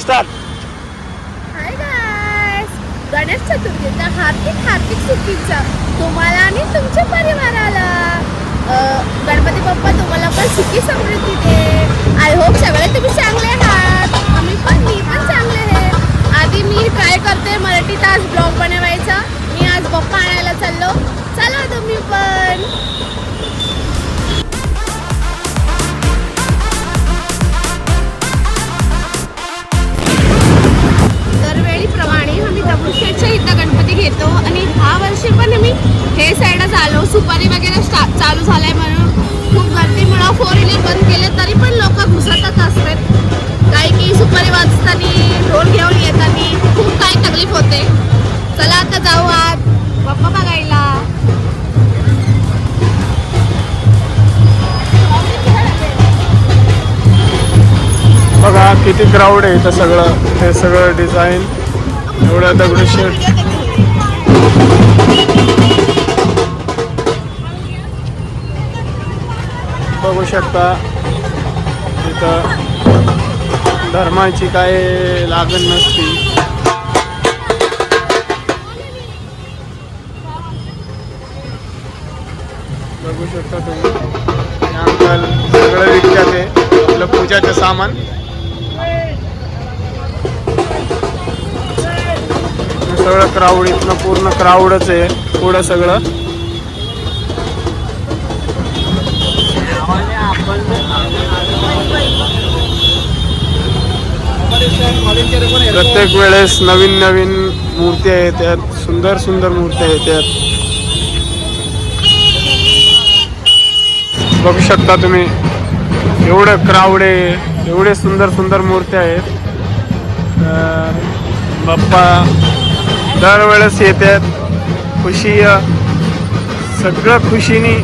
Start. Hi guys, Ganesh चतुर्थीच्या हार्दिक शुभेच्छा तुम्हाला आणि तुमच्या परिवाराला. गणपती बाप्पा तुम्हाला पण सुखी समृद्धी दे. आय होप सगळे तुम्ही चांगले आहात. मी पण चांगले आहे. आधी मी ट्राय करते मराठीत आज ब्लॉग बनवायचा. मी आज बाप्पा आणायला चाललो. चला तुम्ही पण. दरवेळीप्रमाणे आम्ही दगडूशेठच्या इथं गणपती घेतो आणि ह्या वर्षी पण आम्ही हे साईडच आलो. सुपारी वगैरे चालू झालाय म्हणून खूप गर्दीमुळं 4 व्हीलर बंद केले तरी पण लोक घुसतच असतात. काही की सुपारी वाजताना ढोल घेऊन येताना खूप काही तकलीफ होते. चला आता जाऊ आत बाप्पा बघायला. बघा किती क्राऊड आहे इथं. हे सगळं डिझाईन एवढं दगडूशेठ. बघू शकता इथं धर्माची काय लागण नसती. बघू शकता तुम्ही अंकल सगळं विकतात आहे आपलं पूजाचं सामान. सगळं क्राऊड इथनं पूर्ण क्राऊडच आहे पुढं सगळं. प्रत्येक वेळेस नवीन नवीन मूर्ती येतात. सुंदर सुंदर मूर्त्या येतात. बघू शकता तुम्ही एवढं क्राऊड आहे. एवढे सुंदर सुंदर मूर्त्या आहेत. बाप्पा दरवेळेस येतात. खुशी सगळं खुशीने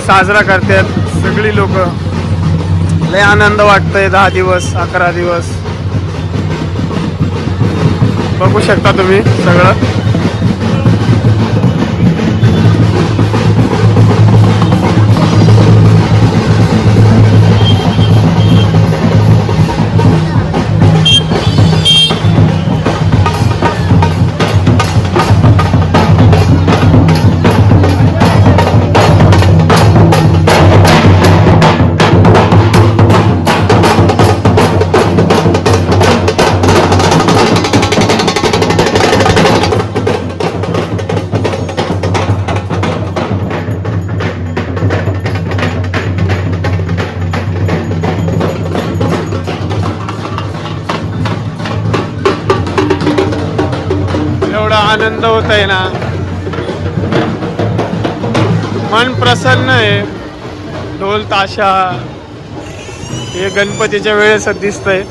साजरा करतात सगळी लोक. लय आनंद वाटतंय. 10 दिवस 11 दिवस बघू शकता तुम्ही सगळं. आनंद होत आहे ना. मन प्रसन्न आहे. ढोल ताशा हे गणपतीच्या वेळेस दिसतंय.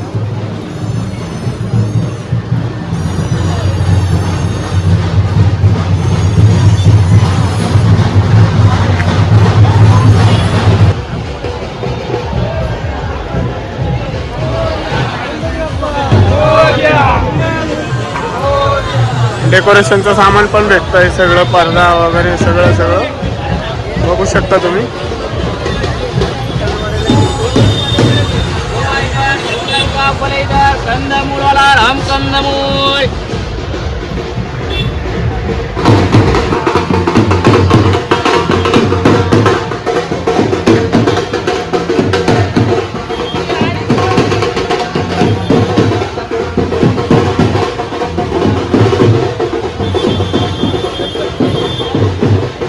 डेकोरेशनचं सामान पण भेटतंय सगळं. पडदा वगैरे सगळं बघू शकता तुम्ही.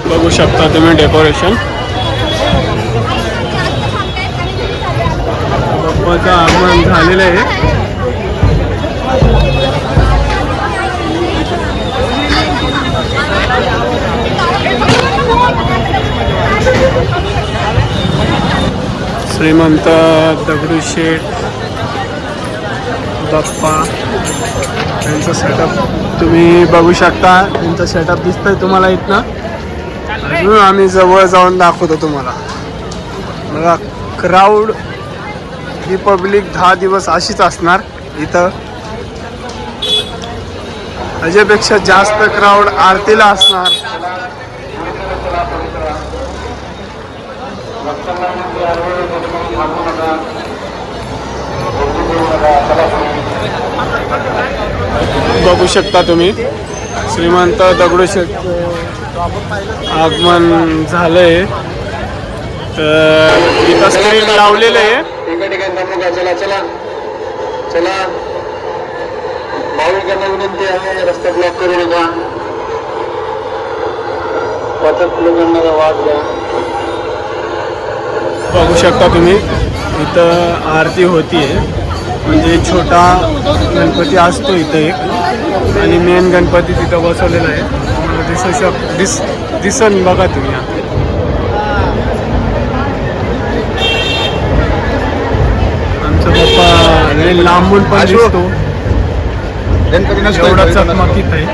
बघू शकता तुम्ही डेकोरेशन. बाप्पाचं आगमन झालेलं आहे. श्रीमंत दगडूशेठ बाप्पा यांचं सेटअप तुम्ही बघू शकता. त्यांचं सेटअप दिसतंय तुम्हाला इथनं. अजून आम्ही जवळ जाऊन दाखवतो तुम्हाला. बघा क्राऊड ही पब्लिक 10 दिवस अशीच असणार इथं. ह्याच्यापेक्षा जास्त क्राऊड आरतीला असणार. बघू शकता तुम्ही श्रीमंत दगडूशेठ आगमन झालंय. तर इथं स्क्रीन लावलेलं आहे. एका ठिकाणी थांबू का? चला चला चला. भाविकांना विनंती आहे, रस्ता ब्लॉक करू नका. वाचक लोकांना वाद द्या. बघू शकता तुम्ही इथं आरती होतीये. म्हणजे छोटा गणपती असतो इथं एक आणि मेन गणपती तिथं बसवलेला आहे. तुम्हाला दिसन बघा तुम्ही. आमचा पप्पा लय लांबून पण दिसतो, एवढा चकमकीत आहे.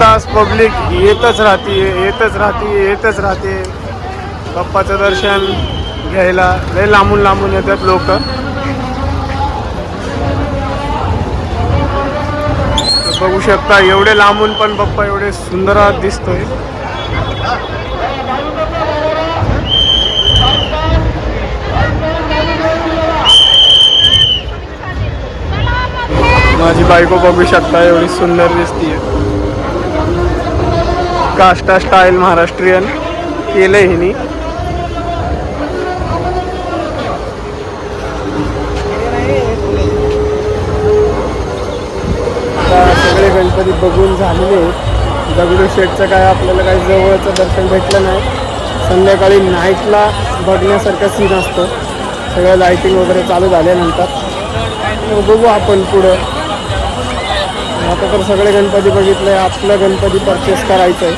तास पब्लिक येतच राहते. बाप्पाचं दर्शन घ्यायला लय लांबून येतात लोक. बघू शकता एवढे लांबून पण बाप्पा एवढे सुंदर दिसतोय. माझी बायको बघू शकता एवढी सुंदर दिसतीये. काष्टा स्टाईल महाराष्ट्रीयन केलंय हिनी. सगळे गणपती बघून झालेले. दगडूशेठचं काय आपल्याला काही जवळचं दर्शन भेटलं नाही. संध्याकाळी नाईटला बघण्यासारखं सीन असतं. सगळं लाईटिंग वगैरे चालू झाल्यानंतर मग बघू आपण पुढं. आता तर सगळे गणपती बघितले, आपलं गणपती परचेस करायचं आहे.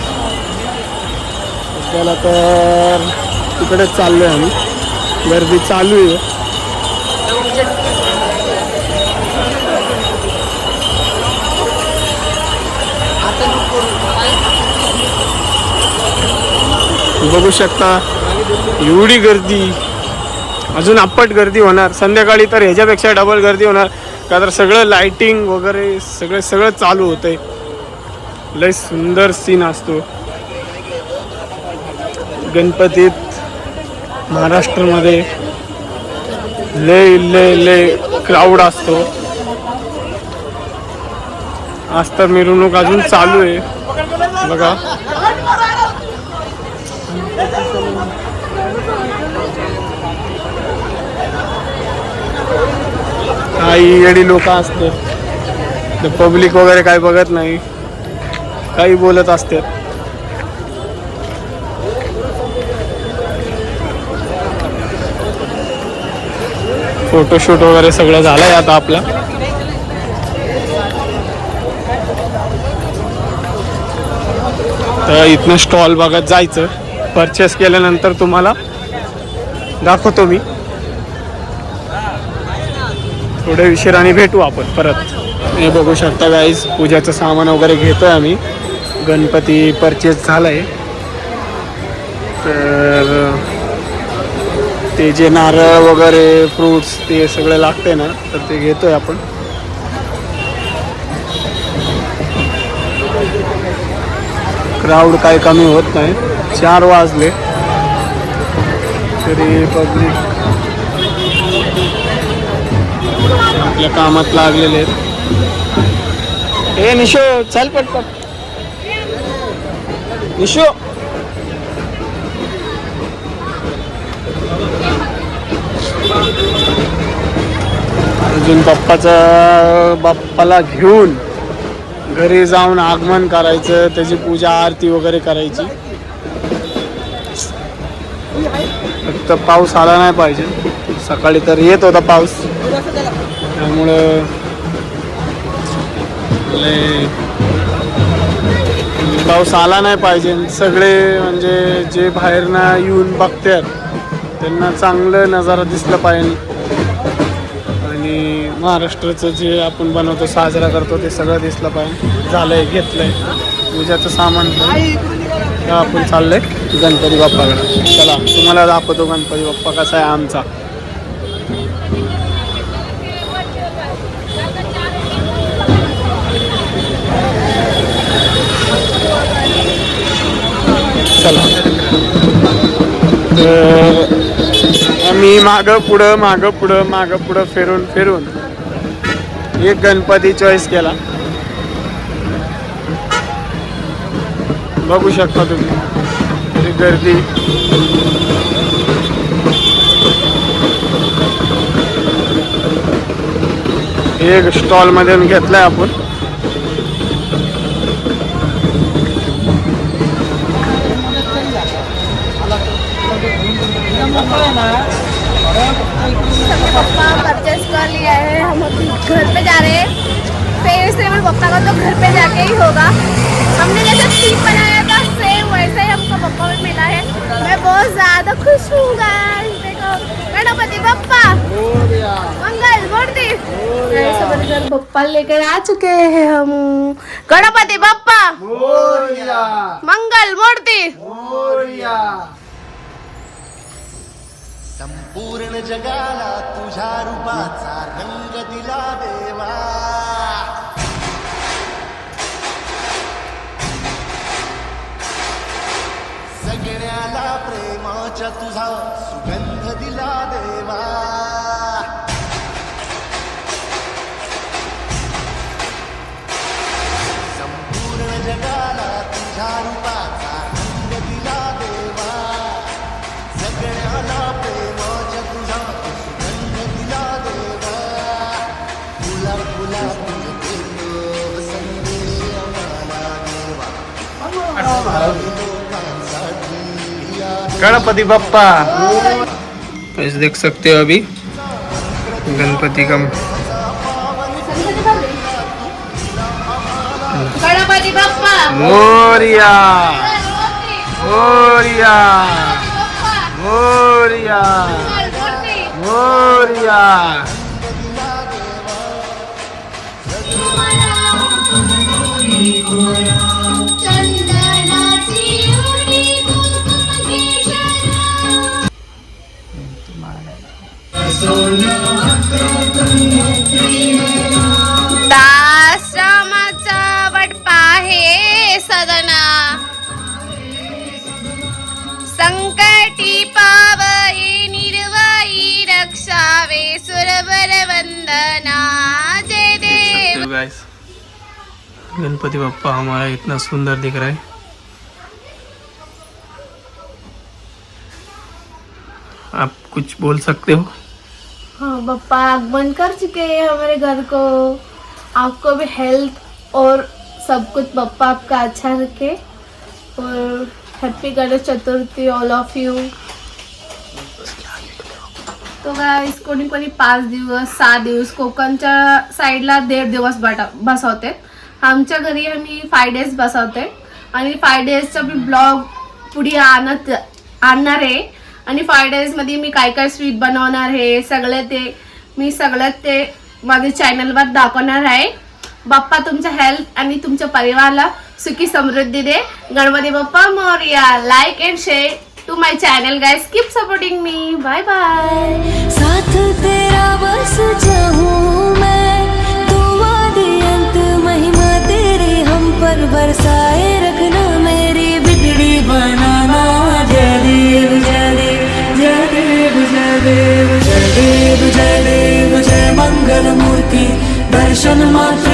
त्याला तर तिकडेच चाललो आहे आम्ही, गर्दी चालू आहे. बघू शकता एवढी गर्दी, अजून अप्पट गर्दी होणार. संध्याकाळी तर ह्याच्यापेक्षा डबल गर्दी होणार, का तर सगळं लाइटिंग वगैरे सगळं चालू होतंय. लय सुंदर सीन असतो गणपतीत महाराष्ट्रामध्ये. लय लय लय क्राऊड असतो. आज तर मिरवणूक अजून चालू आहे बघा. काही येडी लोक असतात, पब्लिक वगैरे काही बघत नाही, काही बोलत असतात. फोटोशूट वगैरे सगळं झालंय आता आपला. तर इथनं स्टॉल बघत जायचं. परचेस केल्यानंतर तुम्हाला दाखवतो मी. थोड्या उशिराने भेटू आपण परत. हे बघू शकता गाईज, पूजाचं सामान वगैरे घेतोय आम्ही. गणपती परचेस झालाय. तर ते जे नारळ वगैरे फ्रूट्स ते सगळे लागते ना, तर ते घेतोय आपण. क्राऊड काही कमी होत नाही. 4 वाजले तरी पब्लिक आपल्या कामात लागलेले आहेत. हे निशो चल पटपट, निशो. अजून बाप्पाला घेऊन घरी जाऊन आगमन करायचं, त्याची पूजा आरती वगैरे करायची. फक्त पाऊस आला नाही पाहिजे. सकाळी तर येत होता पाऊस, त्यामुळं पाऊस आला नाही पाहिजे. सगळे म्हणजे जे बाहेरनं येऊन बघतात त्यांना चांगलं नजारा दिसलं पाहिजे. आणि महाराष्ट्राचं जे आपण बनवतो, साजरा करतो, ते सगळं दिसलं पाहिजे. झालंय, घेतलंय पूजाचं सामान. आपण चाललंय गणपती बाप्पाकडे. चला तुम्हाला दाखवतो गणपती बाप्पा कसा आहे आमचा. चला. आम्ही मागं पुढं फिरून एक गणपती चॉईस केला. बघू शकता तुम्ही तरी गर्दी. एक स्टॉल मध्ये घेतलाय आपण. पप्पा परचेस कर लिया है, हम अभी घर पे जा रहे हैं. फिर से मेरे पापा का तो घर पे जाके ही होगा. हमने जैसे थीम बनाया था सेम वैसे ही हमको पप्पा में मिला है. मैं बहुत ज़्यादा खुश हूँ गाइस. देखो गणपति बप्पा मंगल मूर्ति सब बप्पा लेकर आ चुके हैं हम. गणपति बप्पा मंगल मूर्ति. संपूर्ण जगाला तुझ्या रूपाचा रंग दिला देवा. सगळ्याला प्रेमाच्या तुझा सुगंध दिला देवा. संपूर्ण जगाला तुझ्या रूपाचा रंग दिला देवा. सगळ्याला प्रेमाच्या तुझा सुगंध दिला देवा. फुला फुला तुझे देव संदेश आम्हाला देवा. गणपती बाप्पा ऐसे देख सकते हो अभी गणपति का गणपती बाप्पा मोरिया मोरिया मोरिया मोरिया. दाश्रमाचा वटपा हे सदना संकटी पावये निर्वयी रक्षावे सुरवर वंदना जय देव. तो गाइस गणपति बप्पा हमारा इतना सुंदर दिख रहा है. आप कुछ बोल सकते हो? हाँ, बप्पा आगमन कर चुके हैं हमारे घर को. आपको भी हेल्थ और सब कुछ बप्पा आपका अच्छा रखे और happy Ganesh Chaturthi all of you. तो गाइस कोणी कोणी 5 दिवस 6 दिवस कोकणच्या साईडला 1.5 दिवस बसवते. आमच्या घरी आम्ही 5 डेज बसवते आणि 5 डेजचा मी ब्लॉग पुढे आणणार आहे आणि 5 डेज मध्ये मी काय काय स्वीट बनवणार आहे सगळं ते माझ्या चॅनलवर दाखवणार आहे. बाप्पा तुमच्या हेल्थ आणि तुमच्या परिवाराला सुखी समृद्धी दे. Ganpati Bappa Morya. Like and share to my channel guys. Keep supporting me. Bye bye. साथ तेरा बस चाहूं मैं, तू वादी अंत महिमा तेरी हम पर बरसाए रखना, मेरी बिगड़ी बनाना. जय देव जय देव जय देव जय देव जय देव जय देव जय मंगल मूर्ति दर्शन मात्र